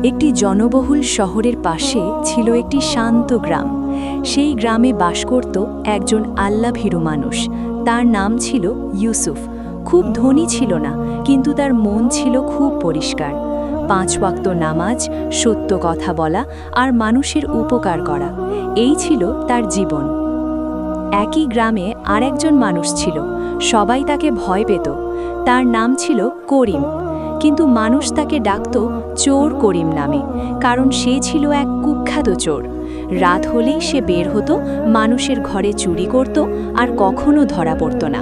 একটি জনবহুল শহরের পাশে ছিল একটি শান্ত গ্রাম। সেই গ্রামে বাস করত একজন আল্লাভীরু মানুষ। তার নাম ছিল ইউসুফ। খুব ধনী ছিল না, কিন্তু তার মন ছিল খুব পরিষ্কার। 5 ওয়াক্ত নামাজ, সত্য কথা বলা আর মানুষের উপকার করা, এই ছিল তার জীবন। একই গ্রামে আরেকজন মানুষ ছিল। সবাই তাকে ভয় পেত। তার নাম ছিল করিম, কিন্তু মানুষ তাকে ডাকত চোর করিম নামে, কারণ সে ছিল এক কুখ্যাত চোর। রাত হলেই সে বের হতো, মানুষের ঘরে চুরি করত আর কখনো ধরা পড়ত না।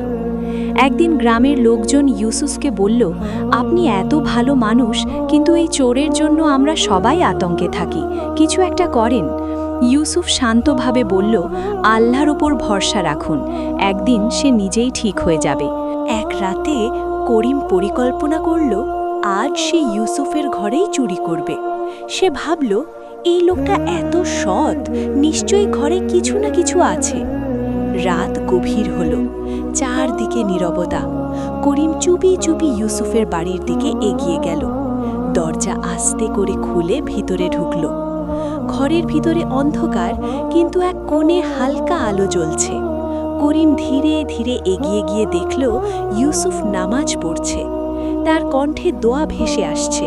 একদিন গ্রামের লোকজন ইউসুফকে বলল, আপনি এত ভালো মানুষ, কিন্তু এই চোরের জন্য আমরা সবাই আতঙ্কে থাকি, কিছু একটা করেন। ইউসুফ শান্তভাবে বলল, আল্লাহর উপর ভরসা রাখুন, একদিন সে নিজেই ঠিক হয়ে যাবে। এক রাতে করিম পরিকল্পনা করল, আজ সে ইউসুফের ঘরেই চুরি করবে। সে ভাবল, এই লোকটা এত সৎ, নিশ্চয়ই ঘরে কিছু না কিছু আছে। রাত গভীর হল, চারদিকে নীরবতা। করিম চুপি চুপি ইউসুফের বাড়ির দিকে এগিয়ে গেল। দরজা আস্তে করে খুলে ভিতরে ঢুকল। ঘরের ভিতরে অন্ধকার, কিন্তু এক কোণে হালকা আলো জ্বলছে। করিম ধীরে ধীরে এগিয়ে গিয়ে দেখল ইউসুফ নামাজ পড়ছে। তার কণ্ঠে দোয়া ভেসে আসছে,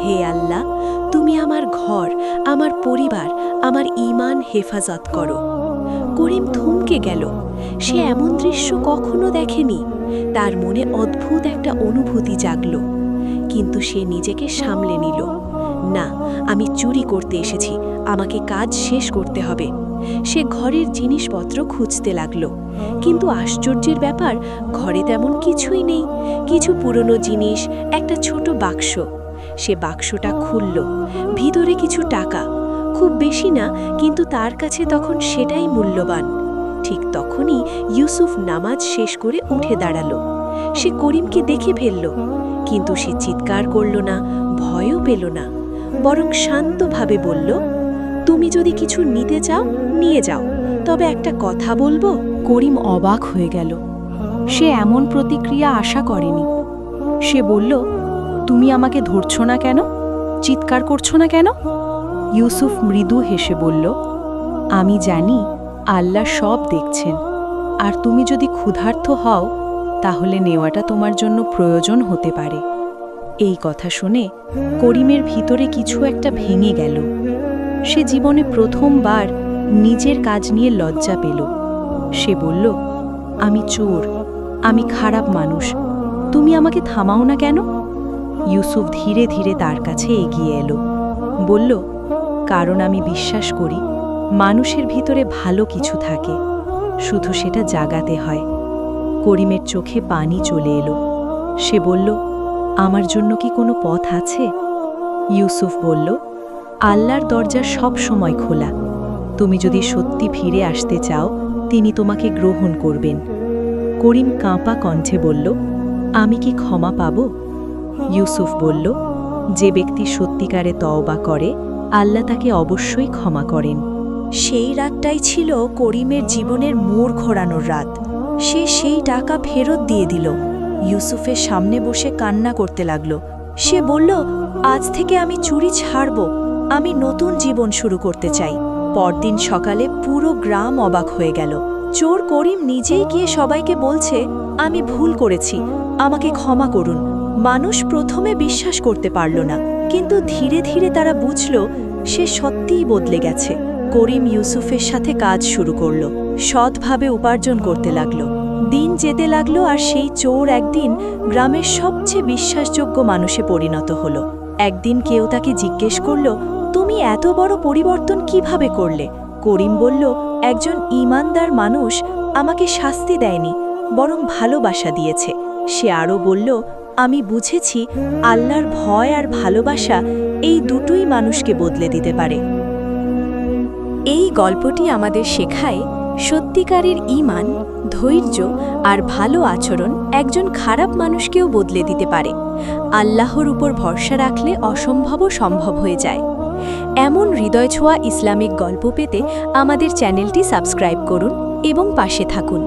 হে আল্লাহ, তুমি আমার ঘর, আমার পরিবার, আমার ঈমান হেফাজত করো। করিম থমকে গেল। সে এমন দৃশ্য কখনো দেখেনি। তার মনে অদ্ভুত একটা অনুভূতি জাগল, কিন্তু সে নিজেকে সামলে নিল। না, আমি চুরি করতে এসেছি, আমাকে কাজ শেষ করতে হবে। সে ঘরের জিনিসপত্র খুঁজতে লাগল, কিন্তু আশ্চর্যের ব্যাপার, ঘরে তেমন কিছুই নেই। কিছু পুরনো জিনিস, একটা ছোট বাক্স। সে বাক্সটা খুলল। ভিতরে কিছু টাকা, খুব বেশি না, কিন্তু তার কাছে তখন সেটাই মূল্যবান। ঠিক তখনই ইউসুফ নামাজ শেষ করে উঠে দাঁড়ালো। সে করিমকে দেখে ফেলল, কিন্তু সে চিৎকার করল না, ভয়ও পেল না, বরং শান্তভাবে বলল, তুমি যদি কিছু নিতে চাও নিয়ে যাও, তবে একটা কথা বলবো। করিম অবাক হয়ে গেল। সে এমন প্রতিক্রিয়া আশা করেনি। সে বলল, তুমি আমাকে ধরছো না কেন? চিৎকার করছো না কেন? ইউসুফ মৃদু হেসে বলল, আমি জানি আল্লাহ সব দেখছেন, আর তুমি যদি ক্ষুধার্ত হও তাহলে নেওয়াটা তোমার জন্য প্রয়োজন হতে পারে। এই কথা শুনে করিমের ভিতরে কিছু একটা ভেঙে গেল। সে জীবনে প্রথমবার নিজের কাজ নিয়ে লজ্জা পেল। সে বলল, আমি চোর, আমি খারাপ মানুষ, তুমি আমাকে থামাও না কেন? ইউসুফ ধীরে ধীরে তার কাছে এগিয়ে এলো। বলল, কারণ আমি বিশ্বাস করি মানুষের ভিতরে ভালো কিছু থাকে, শুধু সেটা জাগাতে হয়। করিমের চোখে পানি চলে এলো। সে বলল, আমার জন্য কি কোনো পথ আছে? ইউসুফ বলল, আল্লাহর দরজা সব সময় খোলা। তুমি যদি সত্যি ফিরে আসতে চাও, তিনি তোমাকে গ্রহণ করবেন। করিম কাঁপা কণ্ঠে বলল, আমি কি ক্ষমা পাব? ইউসুফ বলল, যে ব্যক্তি সত্যিকারে তওবা করে, আল্লাহ তাকে অবশ্যই ক্ষমা করেন। সেই রাতটাই ছিল করিমের জীবনের মোড় ঘোরানোর রাত। সে সেই টাকা ফেরত দিয়ে দিল। ইউসুফের সামনে বসে কান্না করতে লাগল। সে বলল, আজ থেকে আমি চুরি ছাড়ব, আমি নতুন জীবন শুরু করতে চাই। পরদিন সকালে পুরো গ্রাম অবাক হয়ে গেল। চোর করিম নিজেই গিয়ে সবাইকে বলছে, আমি ভুল করেছি, আমাকে ক্ষমা করুন। মানুষ প্রথমে বিশ্বাস করতে পারল না, কিন্তু ধীরে ধীরে তারা বুঝল সে সত্যিই বদলে গেছে। করিম ইউসুফের সাথে কাজ শুরু করল, সৎভাবে উপার্জন করতে লাগলো। দিন যেতে লাগলো, আর সেই চোর একদিন গ্রামের সবচেয়ে বিশ্বাসযোগ্য মানুষে পরিণত হলো। একদিন কেউ তাকে জিজ্ঞেস করল, তুমি এত বড় পরিবর্তন কিভাবে করলে? করিম বলল, একজন ঈমানদার মানুষ আমাকে শাস্তি দেয়নি, বরং ভালোবাসা দিয়েছে। সে আরও বলল, আমি বুঝেছি আল্লাহর ভয় আর ভালোবাসা, এই দুটোই মানুষকে বদলে দিতে পারে। এই গল্পটি আমাদের শেখায়, সত্যিকারের ঈমান, ধৈর্য আর ভালো আচরণ একজন খারাপ মানুষকেও বদলে দিতে পারে। আল্লাহর উপর ভরসা রাখলে অসম্ভবও সম্ভব হয়ে যায়। এমন হৃদয়ছোঁয়া ইসলামিক গল্প পেতে আমাদের চ্যানেলটি সাবস্ক্রাইব করুন এবং পাশে থাকুন।